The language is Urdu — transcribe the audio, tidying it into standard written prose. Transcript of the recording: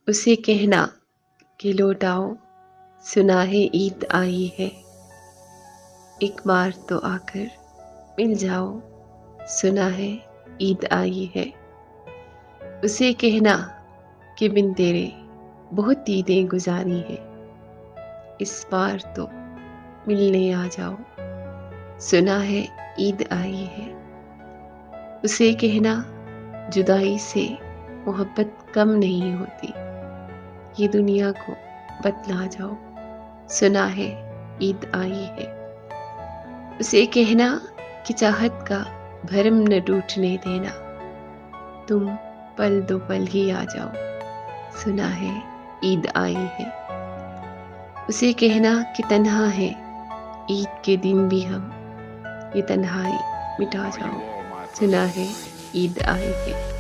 اسے کہنا کہ لوٹ آؤ، سنا ہے عید آئی ہے، ایک بار تو آ کر مل جاؤ، سنا ہے عید آئی ہے۔ اسے کہنا کہ بن تیرے بہت عیدیں گزاری ہیں، اس بار تو ملنے آ جاؤ، سنا ہے عید آئی ہے۔ اسے کہنا جدائی سے محبت کم نہیں ہوتی، یہ دنیا کو بتلا جاؤ، سنا ہے عید آئی ہے۔ اسے کہنا کہ چاہت کا بھرم نہ ٹوٹنے دینا، تم پل دو پل ہی آ جاؤ، سنا ہے عید آئی ہے۔ اسے کہنا کہ تنہا ہے عید کے دن بھی ہم، یہ تنہائی مٹا جاؤ، سنا ہے عید آئی ہے۔